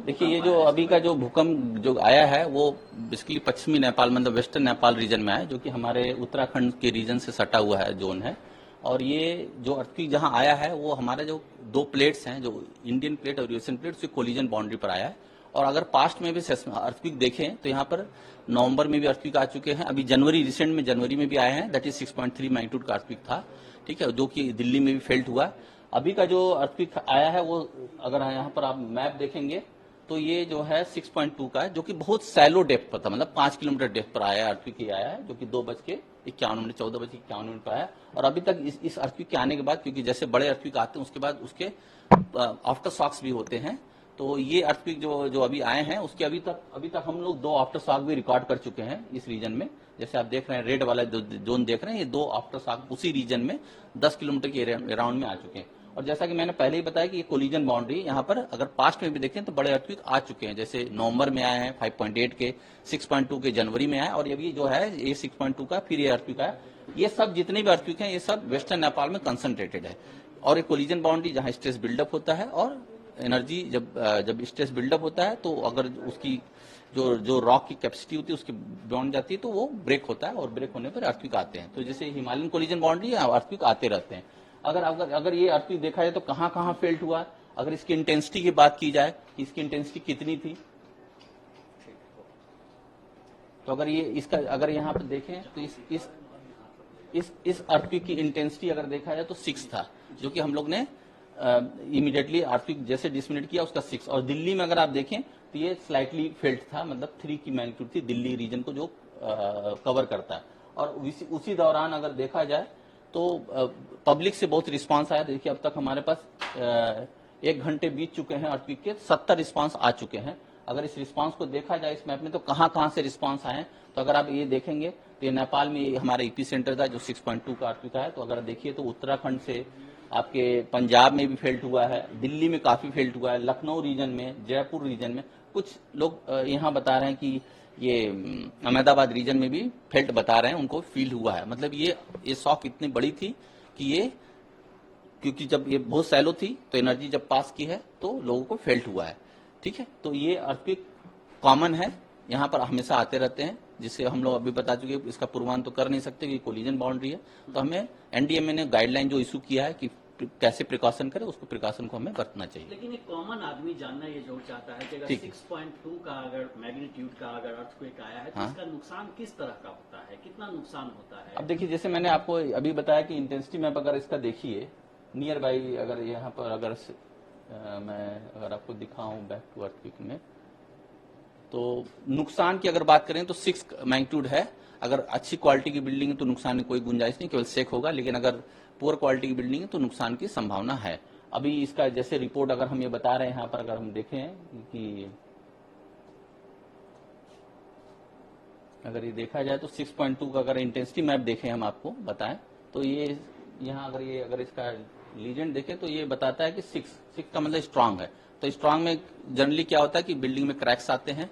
देखिए, ये जो अभी का जो भूकंप जो आया है वो बेसिकली पश्चिमी नेपाल मतलब वेस्टर्न नेपाल रीजन में है, जो कि हमारे उत्तराखंड के रीजन से सटा हुआ है जोन है। और ये जो अर्थक्वेक जहां आया है वो हमारे जो दो प्लेट्स हैं, जो इंडियन प्लेट और यूएसएन प्लेट, उसकी कोलिजन बाउंड्री पर आया है। और अगर पास्ट में भी अर्थक्वेक देखें तो यहाँ पर नवंबर में भी अर्थक्वेक आ चुके हैं, अभी जनवरी रिसेंट में जनवरी में भी आए हैं, दैट इज 6.3 मैग्नीट्यूड का अर्थक्वेक था, ठीक है, जो कि दिल्ली में भी फेल्ट हुआ। अभी का जो अर्थक्वेक आया है वो अगर यहाँ पर आप मैप देखेंगे तो ये जो है 6.2 का है, जो कि बहुत सैलो डेप्थ पर था, मतलब 5 किलोमीटर डेप्थ पर आया अर्थक्वेक आया है, जो कि 2:51 14:51 पर आया। और अभी तक इस अर्थक्वेक के आने के बाद, क्योंकि जैसे बड़े अर्थक्वेक आते हैं उसके बाद उसके आफ्टर शॉक्स भी होते हैं, तो ये अर्थक्वेक जो अभी आए हैं उसके अभी तक हम लोग 2 आफ्टर शॉक भी रिकॉर्ड कर चुके हैं इस रीजन में। जैसे आप देख रहे हैं रेड वाला जोन देख रहे हैं, ये 2 आफ्टर शॉक उसी रीजन में 10 किलोमीटर के अराउंड में आ चुके हैं। और जैसा कि मैंने पहले ही बताया कि ये कोलिजन बाउंड्री यहाँ पर अगर पास्ट में भी देखें तो बड़े अर्थक्वेक आ चुके हैं, जैसे नवंबर में आए हैं 5.8 के, 6.2 के जनवरी में आए, और अभी जो है ये 6.2 का फिर ये अर्थक्वेक आया। ये सब जितने भी अर्थक्वेक हैं ये सब वेस्टर्न नेपाल में कंसंट्रेटेड है। और एक कोलिजन बाउंड्री जहां स्ट्रेस बिल्डअप होता है और एनर्जी जब स्ट्रेस बिल्डअप होता है तो अगर उसकी जो रॉक की कैपेसिटी होती है उसके बियॉन्ड जाती है तो वो ब्रेक होता है, और ब्रेक होने पर अर्थक्वेक आते हैं। तो जैसे हिमालयन कोलिजन बाउंड्री अर्थक्वेक आते रहते हैं। अगर ये अर्थक्वेक देखा जाए तो कहां कहां फेल्ट हुआ, अगर इसकी इंटेंसिटी की बात की जाए कि इसकी इंटेंसिटी कितनी थी, तो अगर यहाँ पर देखें तो इस अर्थक्वेक की इंटेंसिटी अगर देखा जाए तो 6 था, जो कि हम लोग ने इमीडिएटली अर्थक्वेक जैसे डिसमिनेट किया उसका 6। और दिल्ली में अगर आप देखें तो ये स्लाइटली फेल्ट था, मतलब 3 की मैग्नीट्यूड थी दिल्ली रीजन को जो कवर करता है। और उसी दौरान अगर देखा जाए तो पब्लिक से बहुत रिस्पांस आया। देखिए अब तक हमारे पास 1 घंटे बीत चुके हैं अर्थक्वेक के, 70 रिस्पांस आ चुके हैं। अगर इस रिस्पांस को देखा जाए इस मैप में तो कहां कहां से रिस्पांस आए, तो अगर आप ये देखेंगे तो ये नेपाल में हमारा ईपी सेंटर था जो 6.2 का अर्थक्वेक है। तो अगर देखिए तो उत्तराखंड से आपके पंजाब में भी फेल्ट हुआ है, दिल्ली में काफी फेल्ट हुआ है, लखनऊ रीजन में, जयपुर रीजन में, कुछ लोग यहाँ बता रहे हैं कि ये अहमदाबाद रीजन में भी फेल्ट बता रहे हैं, उनको फील हुआ है। मतलब ये शॉक इतनी बड़ी थी कि ये, क्योंकि जब ये बहुत सैलो थी तो एनर्जी जब पास की है तो लोगों को फेल्ट हुआ है, ठीक है। तो ये अर्थक्वेक कॉमन है, यहाँ पर हमेशा आते रहते हैं, जिससे हम लोग अभी बता चुके इसका पूर्वान तो कर नहीं सकते कि कोलिजन बाउंड्री है। तो हमें एनडीएमए ने गाइडलाइन जो इशू किया है कि कैसे प्रिकॉशन करें, उसको प्रिकॉशन को हमें बरतना चाहिए। लेकिन एक कॉमन आदमी जानना ये जरूर चाहता है कि अगर 6.2 का अगर मैग्नीट्यूड का अगर अर्थक्वेक आया है तो इसका नुकसान किस तरह का होता है, कितना नुकसान होता है? अब देखिए, जैसे मैंने आपको अभी बताया कि इंटेंसिटी मैप अगर इसका देखिए नियर बाई, अगर यहाँ पर मैं अगर आपको दिखाऊं बैक टू अर्थक्वेक में, तो नुकसान की अगर बात करें तो 6 मैग्नीट्यूड है। अगर अच्छी क्वालिटी की बिल्डिंग है तो नुकसान की कोई गुंजाइश नहीं, केवल शेक होगा। लेकिन अगर पुअर क्वालिटी की बिल्डिंग है तो नुकसान की संभावना है। अभी इसका जैसे रिपोर्ट अगर हम ये बता रहे हैं, यहाँ पर अगर हम देखें कि अगर ये देखा जाए तो 6.2 का अगर इंटेंसिटी मैप देखें हम आपको बताएं तो ये यहाँ अगर इसका लीजेंड देखें तो ये बताता है कि 6 का मतलब स्ट्रांग है। तो स्ट्रांग में जनरली क्या होता है कि बिल्डिंग में क्रैक्स आते हैं,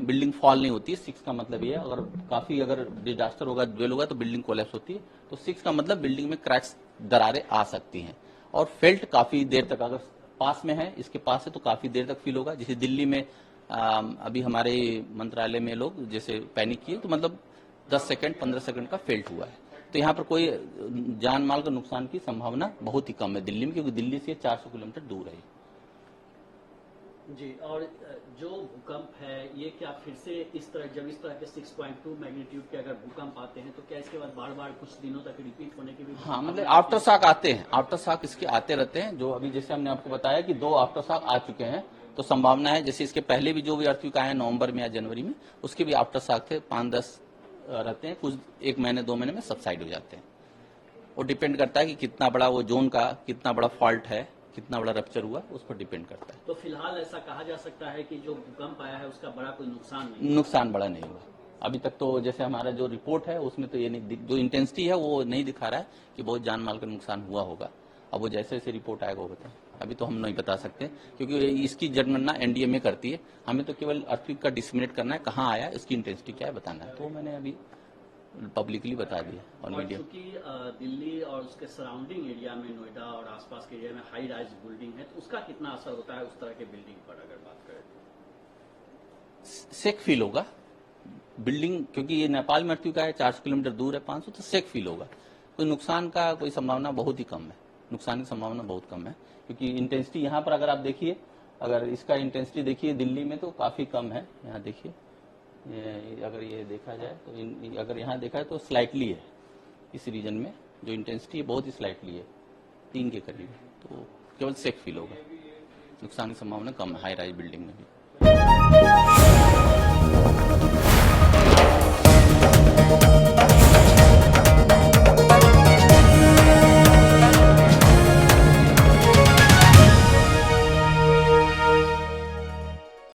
बिल्डिंग फॉल नहीं होती है। 6 का मतलब ये, अगर काफी अगर डिजास्टर होगा, ड्वेल होगा तो बिल्डिंग कोलैप्स होती है। तो 6 का मतलब बिल्डिंग में क्रैक्स, दरारें आ सकती हैं। और फेल्ट काफी देर तक, अगर पास में है, इसके पास है तो काफी देर तक फील होगा। जैसे दिल्ली में अभी हमारे मंत्रालय में लोग जैसे पैनिक किए तो मतलब 10 सेकंड 15 सेकंड का फेल्ट हुआ है। तो यहाँ पर कोई जान माल का नुकसान की संभावना बहुत ही कम है दिल्ली में, क्योंकि दिल्ली से 400 किलोमीटर दूर है जी। और जो भूकंप है ये क्या फिर से इस तरह के 6.2 मैग्नीट्यूड के अगर भूकंप आते हैं तो क्या इसके बाद बार बार कुछ दिनों तक रिपीट होने की भी? हाँ, मतलब आफ्टर शॉक आते हैं, आफ्टर शॉक इसके आते रहते हैं। जो अभी जैसे हमने आपको बताया कि 2 आफ्टर शॉक आ चुके हैं, तो संभावना है जैसे इसके पहले भी जो भी अर्थक्वेक आए नवंबर में या जनवरी में, उसके भी आफ्टर शॉक थे 5-10 रहते हैं, कुछ 1 महीने 2 महीने में सबसाइड हो जाते हैं। वो डिपेंड करता है कि कितना बड़ा वो जोन का कितना बड़ा फॉल्ट है, कितना बड़ा रप्चर हुआ, उस पर डिपेंड करता है। तो फिलहाल ऐसा कहा जा सकता है कि जो भूकंप आया है उसका बड़ा कोई नुकसान नहीं, नुकसान बड़ा नहीं हुआ अभी तक। तो जैसे हमारा जो रिपोर्ट है उसमें तो ये नहीं, जो इंटेंसिटी है वो नहीं दिखा रहा है कि बहुत जान माल का नुकसान हुआ होगा। अब वो जैसे जैसे रिपोर्ट आएगा वो बताएं, अभी तो हम नहीं बता सकते क्योंकि इसकी जनगणना एनडीएमए करती है। हमें तो केवल अर्थक्वेक का डिसमिनेट करना है, कहाँ आया, इसकी इंटेंसिटी क्या है बताना है। तो मैंने अभी पब्लिकली बता दिया और और मीडिया। चूंकि दिल्ली और उसके सराउंडिंग एरिया में, नोएडा और आसपास के एरिया में हाई राइज बिल्डिंग है, तो उसका कितना असर होता है उस तरह के बिल्डिंग पर अगर बात करें तो? सेक फील होगा बिल्डिंग, क्योंकि ये नेपाल में अर्थक्वेक का है, 400 किलोमीटर दूर है, 500, तो सेक फील होगा। कोई नुकसान का कोई संभावना बहुत ही कम है, नुकसान की संभावना बहुत कम है, क्योंकि इंटेंसिटी यहाँ पर अगर आप देखिए, अगर इसका इंटेंसिटी देखिए दिल्ली में तो काफी कम है। यहाँ देखिए, अगर ये देखा जाए तो अगर यहाँ देखा है तो स्लाइटली है, इस रीजन में जो इंटेंसिटी है बहुत ही स्लाइटली है, 3 के करीब है, तो केवल सेक फील होगा, नुकसान की संभावना कम है हाई राइज बिल्डिंग में भी।